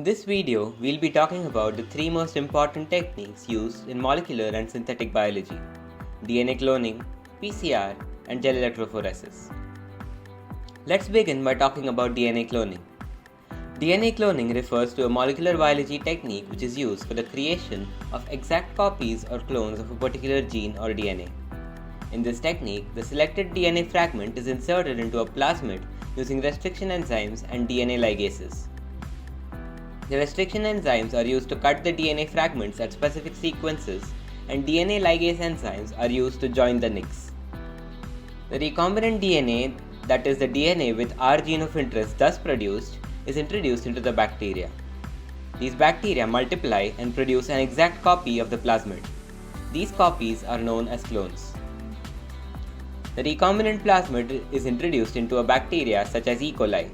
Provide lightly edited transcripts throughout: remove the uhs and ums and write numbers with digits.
In this video, we'll be talking about the three most important techniques used in molecular and synthetic biology: DNA cloning, PCR, and gel electrophoresis. Let's begin by talking about DNA cloning. DNA cloning refers to a molecular biology technique which is used for the creation of exact copies or clones of a particular gene or DNA. In this technique, the selected DNA fragment is inserted into a plasmid using restriction enzymes and DNA ligases. The restriction enzymes are used to cut the DNA fragments at specific sequences, and DNA ligase enzymes are used to join the nicks. The recombinant DNA, that is the DNA with our gene of interest thus produced, is introduced into the bacteria. These bacteria multiply and produce an exact copy of the plasmid. These copies are known as clones. The recombinant plasmid is introduced into a bacteria such as E. coli.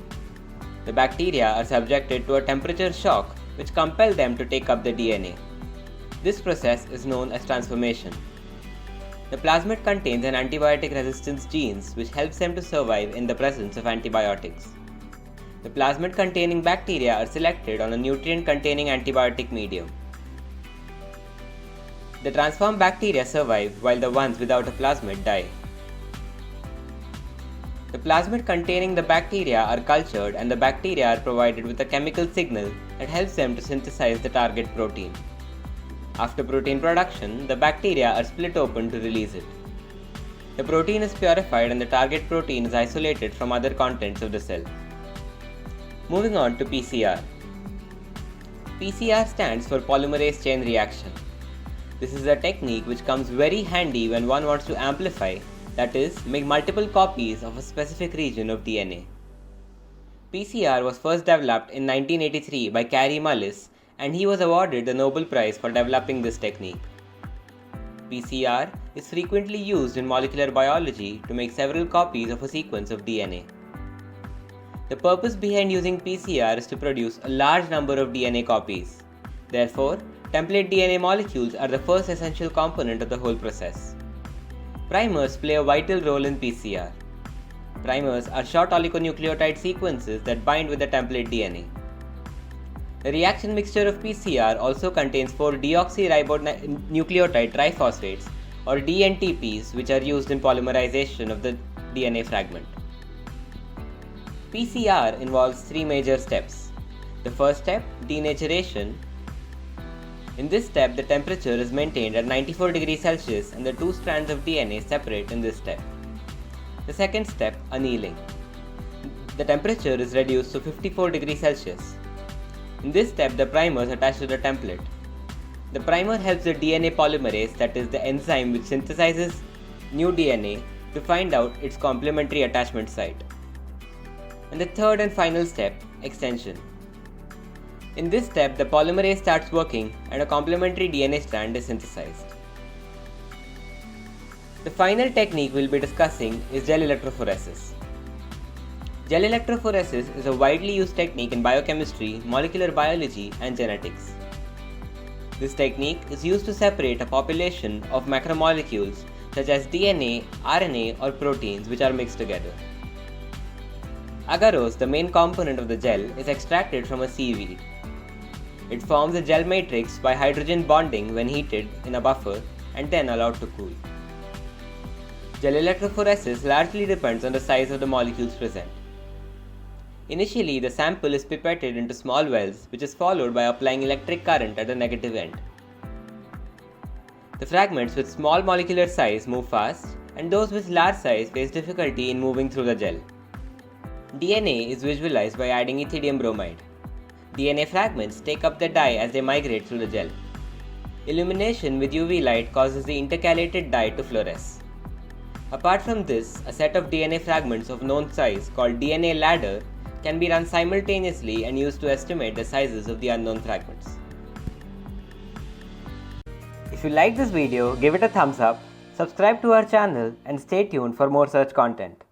The bacteria are subjected to a temperature shock which compels them to take up the DNA. This process is known as transformation. The plasmid contains an antibiotic resistance genes which helps them to survive in the presence of antibiotics. The plasmid containing bacteria are selected on a nutrient containing antibiotic medium. The transformed bacteria survive while the ones without a plasmid die. The plasmid containing the bacteria are cultured, and the bacteria are provided with a chemical signal that helps them to synthesize the target protein. After protein production, the bacteria are split open to release it. The protein is purified and the target protein is isolated from other contents of the cell. Moving on to PCR. PCR stands for polymerase chain reaction. This is a technique which comes very handy when one wants to amplify, that is, make multiple copies of a specific region of DNA. PCR was first developed in 1983 by Kary Mullis, and he was awarded the Nobel Prize for developing this technique. PCR is frequently used in molecular biology to make several copies of a sequence of DNA. The purpose behind using PCR is to produce a large number of DNA copies. Therefore, template DNA molecules are the first essential component of the whole process. Primers play a vital role in PCR. Primers are short oligonucleotide sequences that bind with the template DNA. The reaction mixture of PCR also contains 4-deoxyribonucleotide triphosphates, or DNTPs, which are used in polymerization of the DNA fragment. PCR involves three major steps. The first step, denaturation. In this step, the temperature is maintained at 94 degrees Celsius and the two strands of DNA separate in this step. The second step, annealing. The temperature is reduced to 54 degrees Celsius. In this step, the primer is attached to the template. The primer helps the DNA polymerase, that is the enzyme which synthesizes new DNA, to find out its complementary attachment site. And the third and final step, extension. In this step, the polymerase starts working and a complementary DNA strand is synthesized. The final technique we'll be discussing is gel electrophoresis. Gel electrophoresis is a widely used technique in biochemistry, molecular biology, and genetics. This technique is used to separate a population of macromolecules such as DNA, RNA, or proteins which are mixed together. Agarose, the main component of the gel, is extracted from a seaweed. It forms a gel matrix by hydrogen bonding when heated in a buffer and then allowed to cool. Gel electrophoresis largely depends on the size of the molecules present. Initially, the sample is pipetted into small wells, which is followed by applying electric current at the negative end. The fragments with small molecular size move fast, and those with large size face difficulty in moving through the gel. DNA is visualized by adding ethidium bromide. DNA fragments take up the dye as they migrate through the gel. Illumination with UV light causes the intercalated dye to fluoresce. Apart from this, a set of DNA fragments of known size called DNA ladder can be run simultaneously and used to estimate the sizes of the unknown fragments. If you like this video, give it a thumbs up, subscribe to our channel, and stay tuned for more such content.